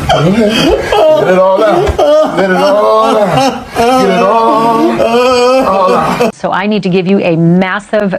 Get it all out. Let it all out. Get it all out. So I need to give you a massive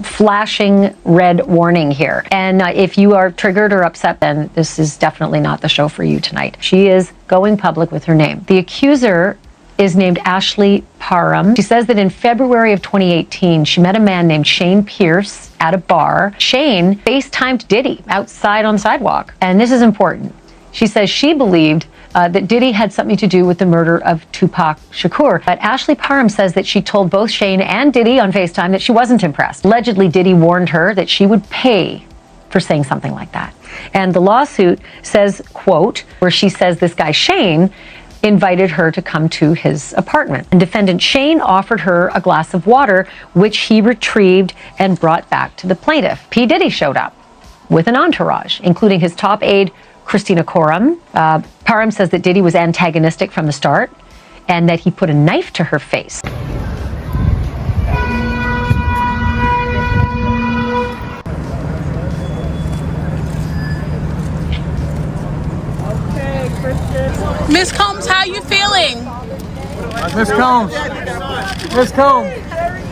flashing red warning here. And if you are triggered or upset, then this is definitely not the show for you tonight. She is going public with her name. The accuser is named Ashley Parham. She says that in February of 2018, she met a man named Shane Pierce at a bar. Shane FaceTimed Diddy outside on the sidewalk. And this is important. She says she believed that Diddy had something to do with the murder of Tupac Shakur. But Ashley Parham says that she told both Shane and Diddy on FaceTime that she wasn't impressed. Allegedly, Diddy warned her that she would pay for saying something like that. And the lawsuit says, quote, where she says this guy Shane invited her to come to his apartment. And defendant Shane offered her a glass of water, which he retrieved and brought back to the plaintiff. P. Diddy showed up with an entourage, including his top aide, Christina Coram. Parham says that Diddy was antagonistic from the start and that he put a knife to her face. Miss Combs, how you feeling? Miss Combs. Miss Combs.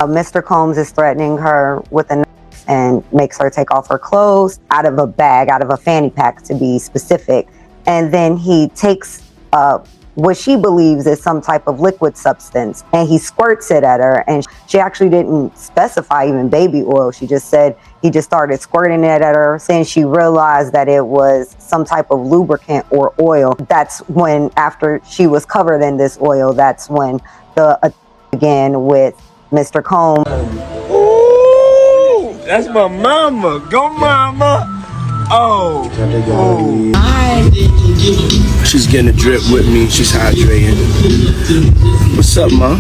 Mr. Combs is threatening her with a knife and makes her take off her clothes out of a bag, out of a fanny pack to be specific. And then he takes what she believes is some type of liquid substance and he squirts it at her. And she actually didn't specify even baby oil. She just said he just started squirting it at her. Since she realized that it was some type of lubricant or oil, that's when, after she was covered in this oil, that's when the began with Mr. Combs. Ooh, that's my mama. Go mama. Oh. She's getting a drip with me. She's hydrating. What's up, Mom?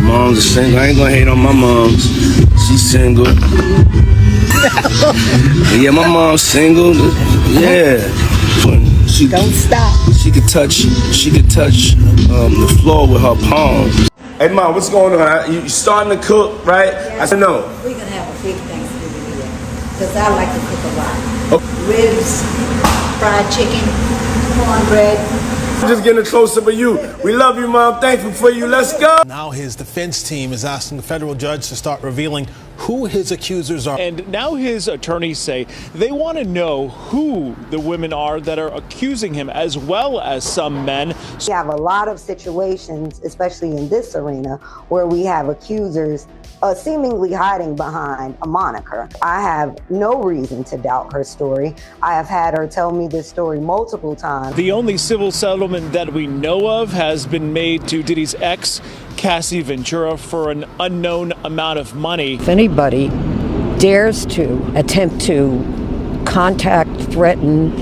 Mom's a single. I ain't gonna hate on my moms. She's single. Yeah, my mom's single. Yeah. She, Don't stop. She could touch the floor with her palms. Hey, Mom, what's going on? You starting to cook, right? I said no. We're gonna have a big Thanksgiving here, because I like to cook a lot. Oh. Ribs, fried chicken, cornbread. I'm just getting closer to you. We love you, Mom. Thankful for you. Let's go. Now his defense team is asking the federal judge to start revealing who his accusers are. And now his attorneys say they want to know who the women are that are accusing him, as well as some men. We have a lot of situations, especially in this arena, where we have accusers seemingly hiding behind a moniker. I have no reason to doubt her story. I have had her tell me this story multiple times. The only civil settlement that we know of has been made to Diddy's ex, Cassie Ventura, for an unknown amount of money. If anybody dares to attempt to contact, threaten,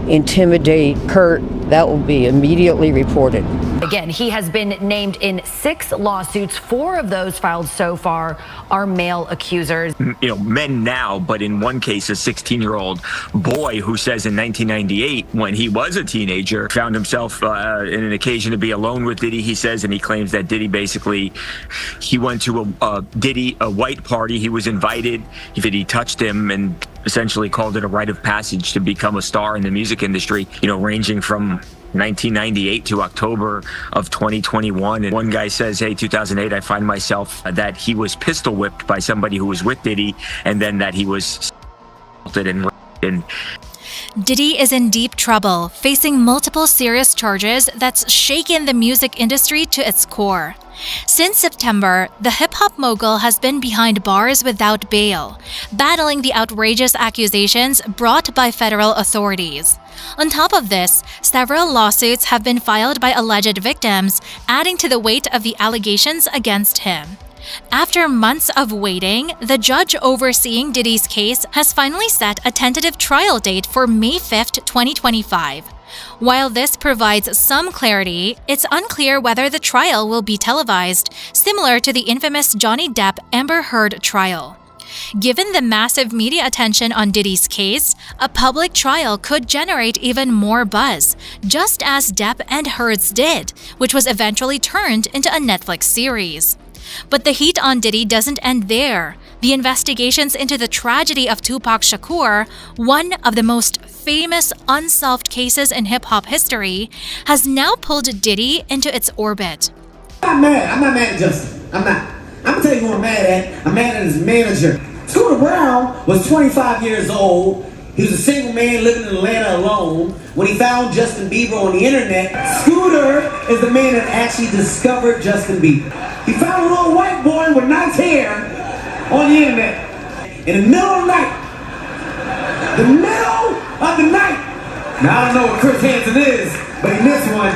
intimidate, hurt, that will be immediately reported. Again, he has been named in 6 lawsuits. 4 of those filed so far are male accusers. You know, men now, but in one case, a 16-year-old boy who says in 1998, when he was a teenager, found himself in an occasion to be alone with Diddy, he says, and he claims that Diddy basically, he went to a white party, he was invited, he touched him and essentially called it a rite of passage to become a star in the music industry, you know, ranging from 1998 to October of 2021. And one guy says, hey, 2008, I find myself that he was pistol whipped by somebody who was with Diddy, and then that he was assaulted and raped. And Diddy is in deep trouble, facing multiple serious charges that's shaken the music industry to its core. Since September, the hip-hop mogul has been behind bars without bail, battling the outrageous accusations brought by federal authorities. On top of this, several lawsuits have been filed by alleged victims, adding to the weight of the allegations against him. After months of waiting, the judge overseeing Diddy's case has finally set a tentative trial date for May 5th, 2025. While this provides some clarity, it's unclear whether the trial will be televised, similar to the infamous Johnny Depp-Amber Heard trial. Given the massive media attention on Diddy's case, a public trial could generate even more buzz, just as Depp and Heard's did, which was eventually turned into a Netflix series. But the heat on Diddy doesn't end there. The investigations into the tragedy of Tupac Shakur, one of the most famous unsolved cases in hip-hop history, has now pulled Diddy into its orbit. I'm not mad at Justin. I'm not. I'm gonna tell you who I'm mad at. I'm mad at his manager. Scooter Brown was 25 years old. He was a single man living in Atlanta alone. When he found Justin Bieber on the internet, Scooter is the man that actually discovered Justin Bieber. He found a little white boy with nice hair on the internet. In the middle of the night. The middle of the night. Now, I don't know what Chris Hansen is, but he missed one.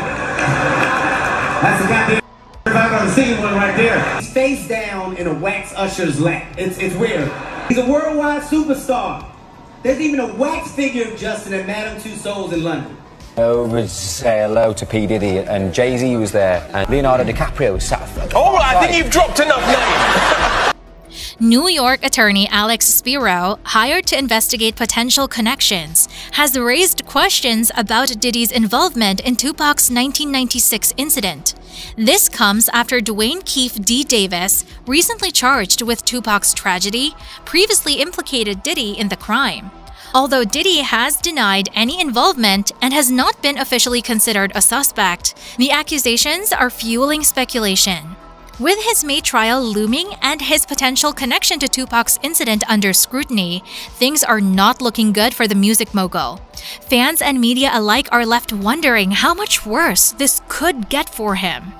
That's a goddamn if I've ever seen one right there. He's face down in a wax usher's lap. It's weird. He's a worldwide superstar. There's even a wax figure of Justin at Madame Tussauds in London. Over to say hello to P. Diddy, and Jay-Z was there, and Leonardo DiCaprio sat. All right, I think you've dropped enough names. New York attorney Alex Spiro, hired to investigate potential connections, has raised questions about Diddy's involvement in Tupac's 1996 incident. This comes after Dwayne Keefe D. Davis, recently charged with Tupac's tragedy, previously implicated Diddy in the crime. Although Diddy has denied any involvement and has not been officially considered a suspect, the accusations are fueling speculation. With his May trial looming and his potential connection to Tupac's incident under scrutiny, things are not looking good for the music mogul. Fans and media alike are left wondering how much worse this could get for him.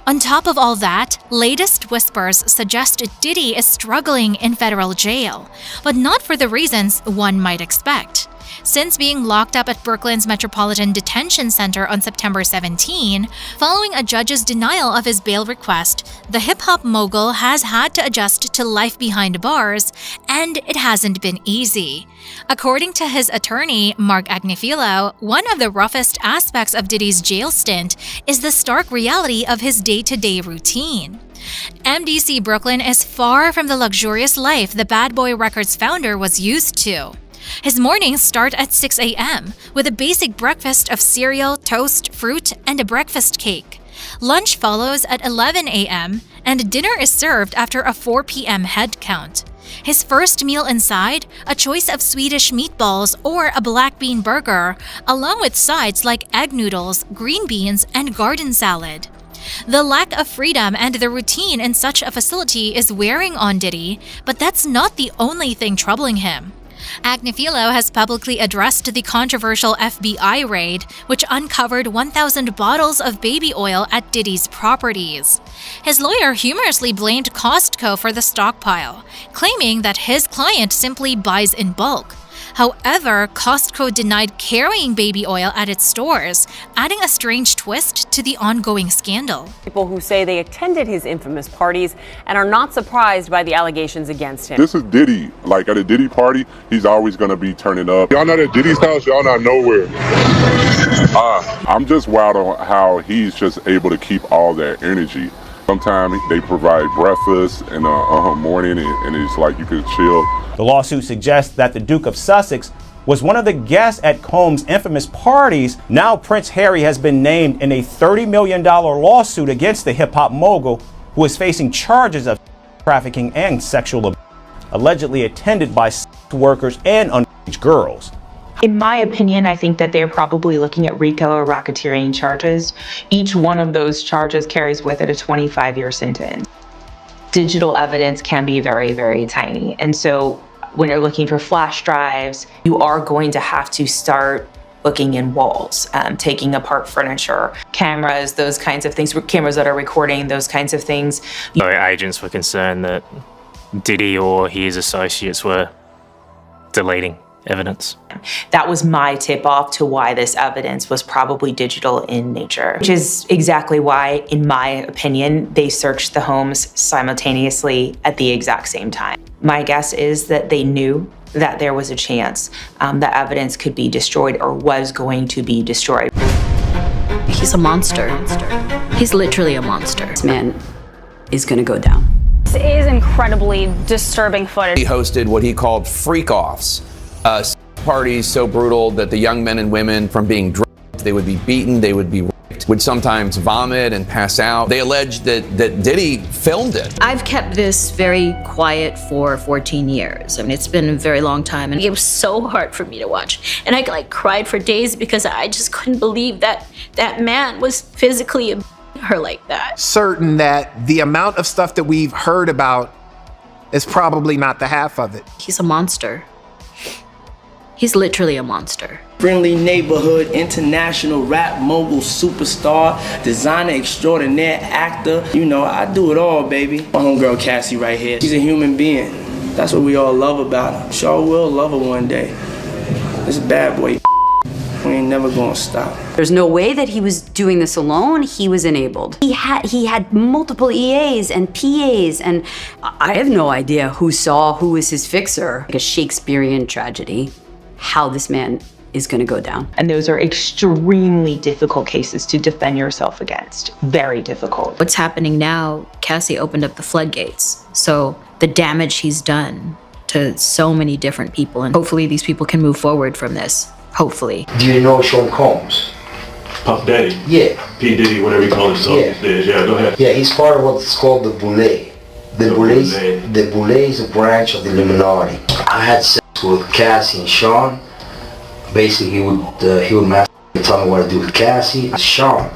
On top of all that, latest whispers suggest Diddy is struggling in federal jail, but not for the reasons one might expect. Since being locked up at Brooklyn's Metropolitan Detention Center on September 17, following a judge's denial of his bail request, the hip-hop mogul has had to adjust to life behind bars, and it hasn't been easy. According to his attorney, Marc Agnifilo, one of the roughest aspects of Diddy's jail stint is the stark reality of his day-to-day routine. MDC Brooklyn is far from the luxurious life the Bad Boy Records founder was used to. His mornings start at 6 a.m. with a basic breakfast of cereal, toast, fruit, and a breakfast cake. Lunch follows at 11 a.m., and dinner is served after a 4 p.m. head count. His first meal inside, a choice of Swedish meatballs or a black bean burger, along with sides like egg noodles, green beans, and garden salad. The lack of freedom and the routine in such a facility is wearing on Diddy, but that's not the only thing troubling him. Agnifilo has publicly addressed the controversial FBI raid, which uncovered 1,000 bottles of baby oil at Diddy's properties. His lawyer humorously blamed Costco for the stockpile, claiming that his client simply buys in bulk. However, Costco denied carrying baby oil at its stores, adding a strange twist to the ongoing scandal. People who say they attended his infamous parties and are not surprised by the allegations against him. This is Diddy. Like at a Diddy party, he's always gonna be turning up. Y'all not at Diddy's house, y'all not nowhere. I'm just wild on how he's just able to keep all that energy. Sometimes they provide breakfast in the morning and it's like you could chill. The lawsuit suggests that the Duke of Sussex was one of the guests at Combs' infamous parties. Now Prince Harry has been named in a $30 million lawsuit against the hip-hop mogul, who is facing charges of trafficking and sexual abuse, allegedly attended by sex workers and underage girls. In my opinion, I think that they're probably looking at RICO or racketeering charges. Each one of those charges carries with it a 25-year sentence. Digital evidence can be very, very tiny. And so when you're looking for flash drives, you are going to have to start looking in walls, taking apart furniture, cameras, those kinds of things, cameras that are recording, those kinds of things. Agents were concerned that Diddy or his associates were deleting evidence. That was my tip-off to why this evidence was probably digital in nature, which is exactly why, in my opinion, they searched the homes simultaneously at the exact same time. My guess is that they knew that there was a chance that evidence could be destroyed or was going to be destroyed. He's a monster. He's literally a monster. This man is gonna go down. This is incredibly disturbing footage. He hosted what he called Freak0ffs. Parties so brutal that the young men and women, from being drugged, they would be beaten, they would be raped, addict, would sometimes vomit and pass out. They allege that Diddy filmed it. I've kept this very quiet for 14 years. I mean, it's been a very long time, and it was so hard for me to watch. And I like cried for days because I just couldn't believe that that man was physically abusing her like that. Certain that the amount of stuff that we've heard about is probably not the half of it. He's a monster. He's literally a monster. Friendly neighborhood, international rap mogul, superstar, designer extraordinaire, actor. You know, I do it all, baby. My homegirl Cassie right here. She's a human being. That's what we all love about her. Sure will love her one day. This bad boy, we ain't never gonna stop. There's no way that he was doing this alone. He was enabled. He had multiple EAs and PAs, and I have no idea who was his fixer. Like a Shakespearean tragedy, how this man is going to go down. And those are extremely difficult cases to defend yourself against. Very difficult. What's happening now, Cassie opened up the floodgates. So the damage he's done to so many different people, and hopefully these people can move forward from this. Hopefully. Do you know Sean Combs? Puff Daddy? Yeah. P. Diddy, whatever you call himself these days. Yeah, go ahead. Yeah, he's part of what's called the Boule. The Boule is a branch of the Illuminati. I had sex with Cassie and Sean. Basically, he would tell me what to do with Cassie. Sean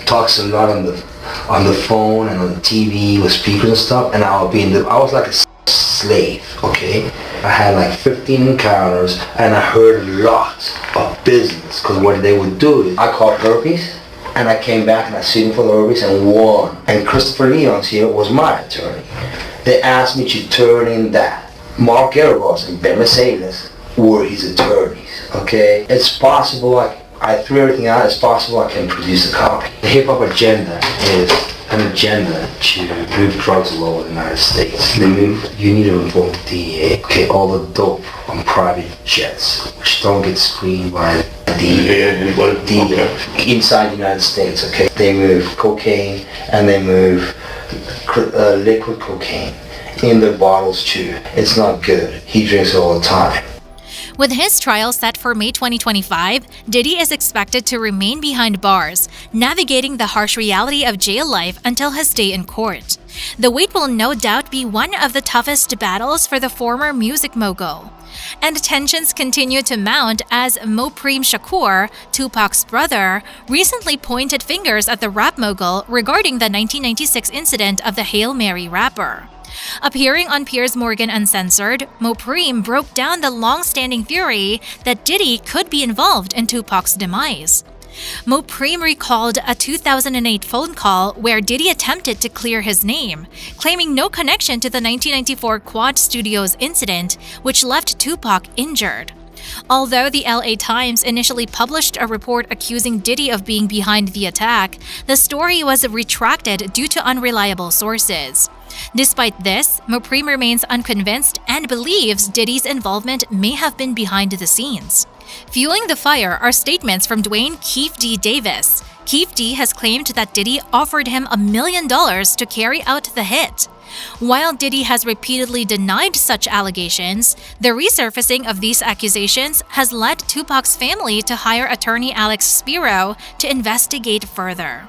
talks a lot on the phone and on the TV with speakers and stuff, and I was like a slave, okay? I had like 15 encounters, and I heard a lot of business, because what they would do is, I called herpes, and I came back and I sued him for the herpes and won. And Christopher Leon's here was my attorney. They asked me to turn in that. Marc Agnifilo and Ben Mercedes were his attorneys, okay? It's possible, I threw everything out, it's possible I can produce a copy. The hip-hop agenda is an agenda to move drugs all over the United States. You need to inform the DEA, okay, all the dope on private jets, which don't get screened by the DEA inside the United States, okay? They move cocaine and they move liquid cocaine in their bottles too. It's not good. He drinks it all the time. With his trial set for May 2025, Diddy is expected to remain behind bars, navigating the harsh reality of jail life until his day in court. The wait will no doubt be one of the toughest battles for the former music mogul. And tensions continue to mount as Mopreme Shakur, Tupac's brother, recently pointed fingers at the rap mogul regarding the 1996 incident of the Hail Mary rapper. Appearing on Piers Morgan Uncensored, Mopreme broke down the long-standing theory that Diddy could be involved in Tupac's demise. Mopreme recalled a 2008 phone call where Diddy attempted to clear his name, claiming no connection to the 1994 Quad Studios incident, which left Tupac injured. Although the LA Times initially published a report accusing Diddy of being behind the attack, the story was retracted due to unreliable sources. Despite this, Mopreme remains unconvinced and believes Diddy's involvement may have been behind the scenes. Fueling the fire are statements from Dwayne Keefe D. Davis. Keefe D has claimed that Diddy offered him $1 million to carry out the hit. While Diddy has repeatedly denied such allegations, the resurfacing of these accusations has led Tupac's family to hire attorney Alex Spiro to investigate further.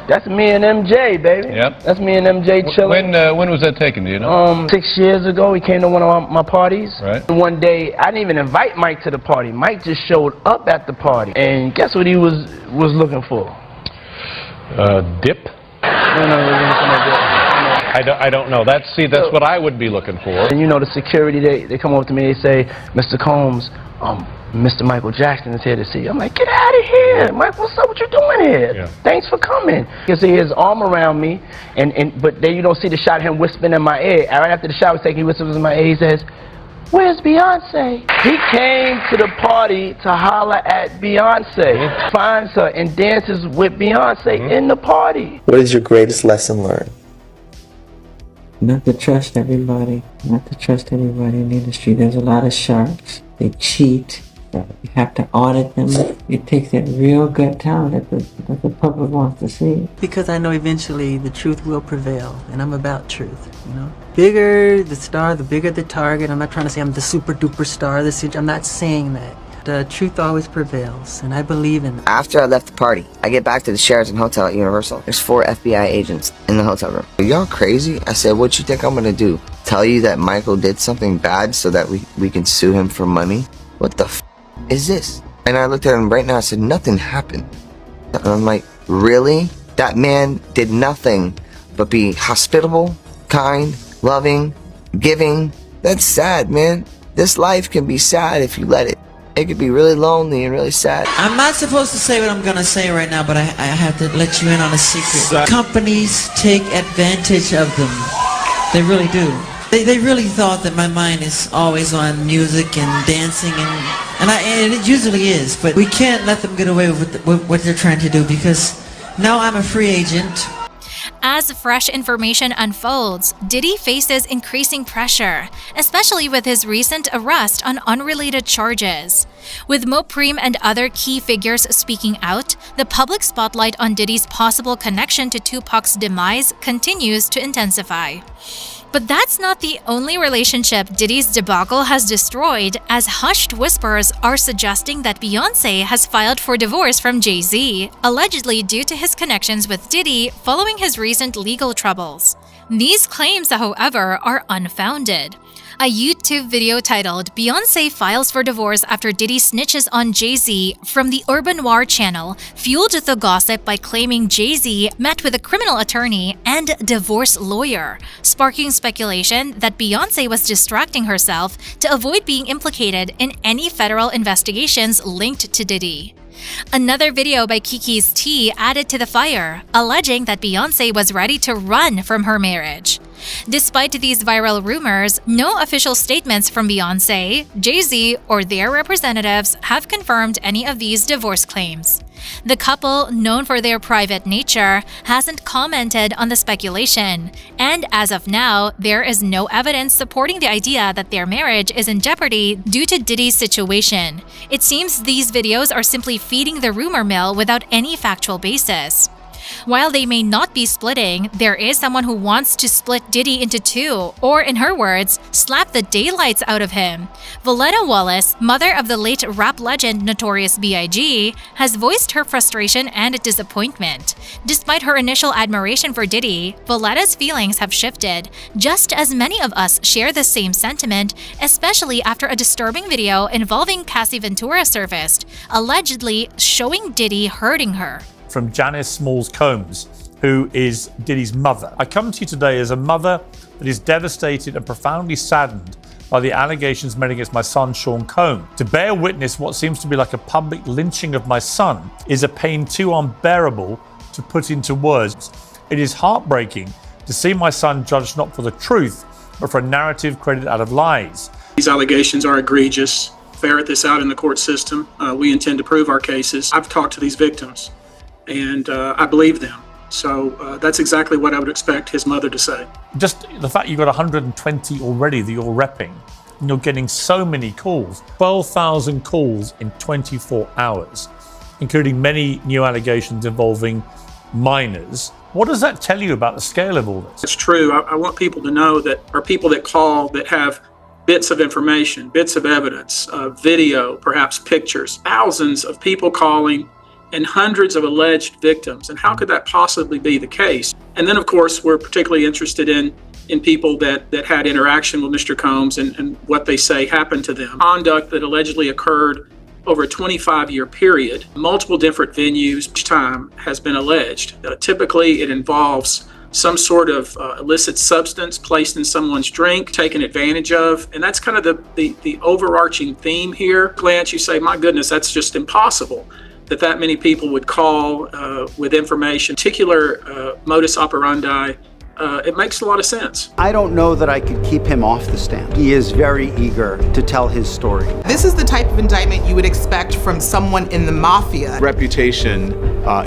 That's me and MJ, baby. Yep. That's me and MJ chilling. When was that taken, do you know? 6 years ago, he came to one of my parties. Right. And one day, I didn't even invite Mike to the party. Mike just showed up at the party. And guess what he was looking for? Dip? No. I don't know. That's what I would be looking for. And you know, the security, they come up to me, they say, Mr. Combs, Mr. Michael Jackson is here to see you. I'm like, get out of here. Mike, what's up? What you doing here? Yeah. Thanks for coming. You can see his arm around me, but then you don't see the shot of him whispering in my ear. Right after the shot was taken, he whispers in my ear. He says, where's Beyonce? He came to the party to holler at Beyonce, finds her and dances with Beyonce in the party. What is your greatest lesson learned? Not to trust everybody. Not to trust everybody in the industry. There's a lot of sharks. They cheat. You have to audit them. It takes that real gut talent that the public wants to see. Because I know eventually the truth will prevail, and I'm about truth, you know? Bigger the star, the bigger the target. I'm not trying to say I'm the super duper star. I'm not saying that. that truth always prevails, and I believe in that. After I left the party, I get back to the Sheraton Hotel at Universal. There's 4 FBI agents in the hotel room. Are y'all crazy? I said, what you think I'm gonna do? Tell you that Michael did something bad so that we can sue him for money? What the is this? And I looked at him right now, I said, nothing happened. And I'm like, really? That man did nothing but be hospitable, kind, loving, giving. That's sad, man. This life can be sad if you let it. It could be really lonely and really sad. I'm not supposed to say what I'm gonna say right now, but I have to let you in on a secret. Companies take advantage of them. They really do. They really thought that my mind is always on music and dancing, and it usually is, but we can't let them get away with what they're trying to do, because now I'm a free agent. As fresh information unfolds, Diddy faces increasing pressure, especially with his recent arrest on unrelated charges. With Mo Preem and other key figures speaking out, the public spotlight on Diddy's possible connection to Tupac's demise continues to intensify. But that's not the only relationship Diddy's debacle has destroyed, as hushed whispers are suggesting that Beyoncé has filed for divorce from Jay-Z, allegedly due to his connections with Diddy following his recent legal troubles. These claims, however, are unfounded. A YouTube video titled "Beyoncé Files for Divorce After Diddy Snitches on Jay-Z" from the Urban Noir channel fueled the gossip by claiming Jay-Z met with a criminal attorney and divorce lawyer, sparking speculation that Beyoncé was distracting herself to avoid being implicated in any federal investigations linked to Diddy. Another video by Kiki's Tea added to the fire, alleging that Beyoncé was ready to run from her marriage. Despite these viral rumors, no official statements from Beyoncé, Jay-Z, or their representatives have confirmed any of these divorce claims. The couple, known for their private nature, hasn't commented on the speculation, and as of now, there is no evidence supporting the idea that their marriage is in jeopardy due to Diddy's situation. It seems these videos are simply feeding the rumor mill without any factual basis. While they may not be splitting, there is someone who wants to split Diddy into two, or in her words, slap the daylights out of him. Valletta Wallace, mother of the late rap legend Notorious B.I.G., has voiced her frustration and disappointment. Despite her initial admiration for Diddy, Valletta's feelings have shifted. Just as many of us share the same sentiment, especially after a disturbing video involving Cassie Ventura surfaced, allegedly showing Diddy hurting her. From Janice Smalls Combs, who is Diddy's mother. I come to you today as a mother that is devastated and profoundly saddened by the allegations made against my son, Sean Combs. To bear witness what seems to be like a public lynching of my son is a pain too unbearable to put into words. It is heartbreaking to see my son judged not for the truth, but for a narrative created out of lies. These allegations are egregious. Ferret this out in the court system. We intend to prove our cases. I've talked to these victims, and I believe them. So that's exactly what I would expect his mother to say. Just the fact you've got 120 already that you're repping, and you're getting so many calls, 12,000 calls in 24 hours, including many new allegations involving minors. What does that tell you about the scale of all this? It's true. I want people to know that are people that call that have bits of information, bits of evidence, video, perhaps pictures, thousands of people calling, and hundreds of alleged victims. And how could that possibly be the case? And then, of course, we're particularly interested in people that had interaction with Mr. Combs and what they say happened to them. Conduct that allegedly occurred over a 25-year period, multiple different venues, each time has been alleged. Typically, it involves some sort of illicit substance placed in someone's drink, taken advantage of. And that's kind of the overarching theme here. Glance, you say, my goodness, that's just impossible that many people would call with information, particular modus operandi. It makes a lot of sense. I don't know that I could keep him off the stand. He is very eager to tell his story. This is the type of indictment you would expect from someone in the mafia. Reputation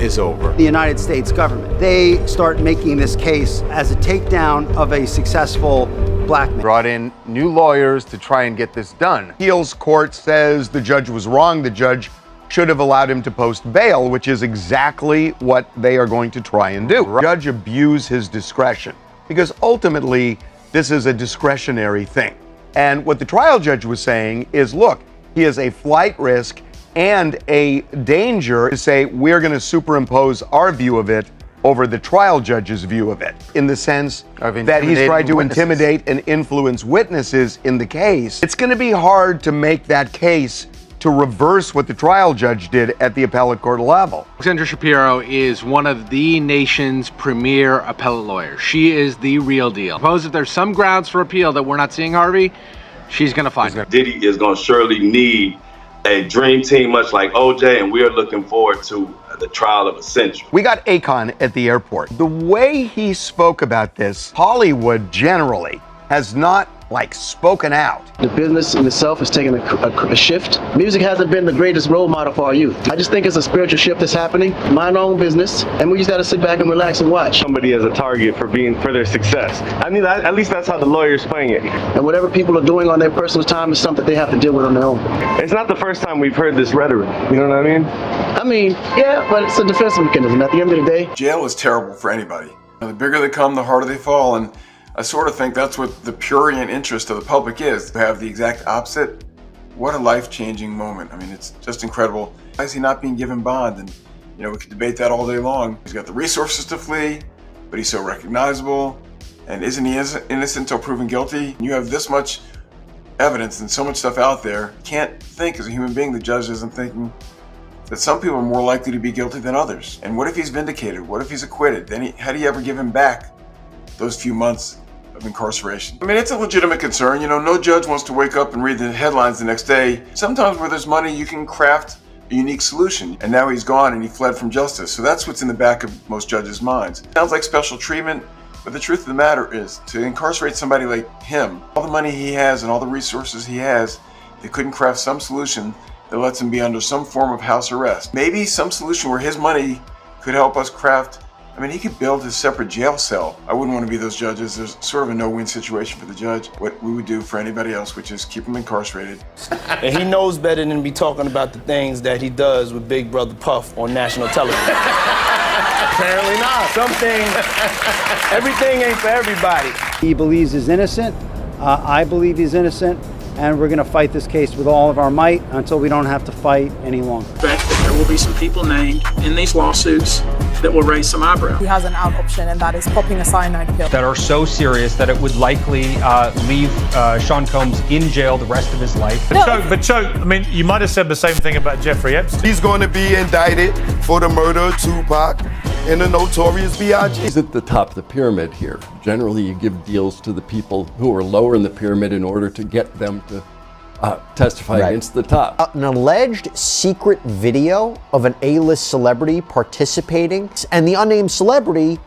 is over. The United States government, they start making this case as a takedown of a successful black man. Brought in new lawyers to try and get this done. Appeals court says the judge was wrong. The judge should have allowed him to post bail, which is exactly what they are going to try and do. The judge abused his discretion because ultimately this is a discretionary thing. And what the trial judge was saying is, look, He is a flight risk and a danger to say we're going to superimpose our view of it over the trial judge's view of it, in the sense that he's tried to intimidate and influence witnesses in the case. It's going to be hard to make that case to reverse what the trial judge did at the appellate court level. Alexandra Shapiro is one of the nation's premier appellate lawyers. She is the real deal. Suppose if there's some grounds for appeal that we're not seeing, Harvey, she's going to find it. Diddy is going to surely need a dream team, much like OJ, and we are looking forward to the trial of a century. We got Akon at the airport. The way he spoke about this, Hollywood generally has not spoken out. The business in itself has taken a shift. Music hasn't been the greatest role model for our youth. I just think it's a spiritual shift that's happening. Mind our own business, and we just got to sit back and relax and watch. Somebody as a target for their success. I mean, at least that's how the lawyer's playing it. And whatever people are doing on their personal time is something they have to deal with on their own. It's not the first time we've heard this rhetoric. You know what I mean? Yeah, but it's a defense mechanism. At the end of the day, jail is terrible for anybody. The bigger they come, the harder they fall, and I sort of think that's what the prurient interest of the public is. To have the exact opposite, what a life-changing moment. I mean, it's just incredible. Why is he not being given bond? And, we could debate that all day long. He's got the resources to flee, but he's so recognizable. And isn't he innocent until proven guilty? You have this much evidence and so much stuff out there. You can't think as a human being, the judge isn't thinking that some people are more likely to be guilty than others. And what if he's vindicated? What if he's acquitted? Then how do you ever give him back those few months of incarceration? I mean, it's a legitimate concern. No judge wants to wake up and read the headlines the next day. Sometimes where there's money, you can craft a unique solution. And now he's gone and he fled from justice. So that's what's in the back of most judges' minds. Sounds like special treatment, but the truth of the matter is, to incarcerate somebody like him, all the money he has and all the resources he has, they couldn't craft some solution that lets him be under some form of house arrest. Maybe some solution where his money could help us craft. I mean, he could build his separate jail cell. I wouldn't want to be those judges. There's sort of a no-win situation for the judge. What we would do for anybody else, which is keep him incarcerated. And he knows better than to be talking about the things that he does with Big Brother Puff on national television. Apparently not. Some things, everything ain't for everybody. He believes he's innocent. I believe he's innocent. And we're going to fight this case with all of our might until we don't have to fight any longer. There will be some people named in these lawsuits that will raise some eyebrows. He has an out option, and that is popping a cyanide pill. That are so serious that it would likely leave Sean Combs in jail the rest of his life. But Choke, I mean, you might have said the same thing about Jeffrey Epstein. He's going to be indicted for the murder of Tupac and the Notorious B.I.G. He's at the top of the pyramid here. Generally, you give deals to the people who are lower in the pyramid in order to get them to testify against the top. An alleged secret video of an A-list celebrity participating, and the unnamed celebrity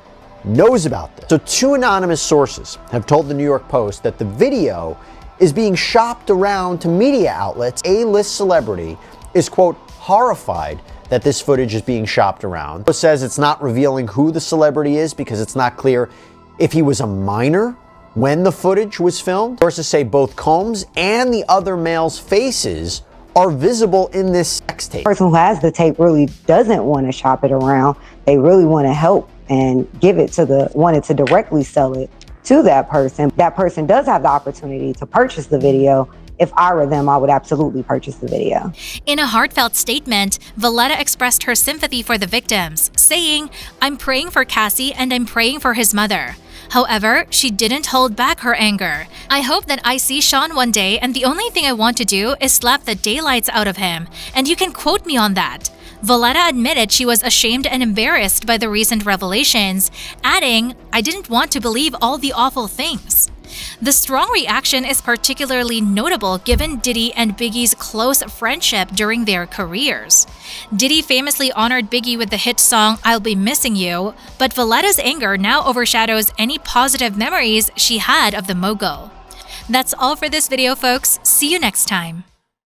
knows about this. So 2 anonymous sources have told the New York Post that the video is being shopped around to media outlets. A-list celebrity is, quote, horrified that this footage is being shopped around. It says it's not revealing who the celebrity is because it's not clear if he was a minor when the footage was filmed. Sources say both Combs and the other males' faces are visible in this sex tape. The person who has the tape really doesn't want to shop it around. They really want to help and give it to wanted to directly sell it to that person. That person does have the opportunity to purchase the video. If I were them, I would absolutely purchase the video. In a heartfelt statement, Valletta expressed her sympathy for the victims, saying, "I'm praying for Cassie and I'm praying for his mother." However, she didn't hold back her anger. "I hope that I see Sean one day, and the only thing I want to do is slap the daylights out of him, and you can quote me on that." Valletta admitted she was ashamed and embarrassed by the recent revelations, adding, "I didn't want to believe all the awful things." The strong reaction is particularly notable given Diddy and Biggie's close friendship during their careers. Diddy famously honored Biggie with the hit song "I'll Be Missing You," but Valletta's anger now overshadows any positive memories she had of the mogul. That's all for this video, folks. See you next time.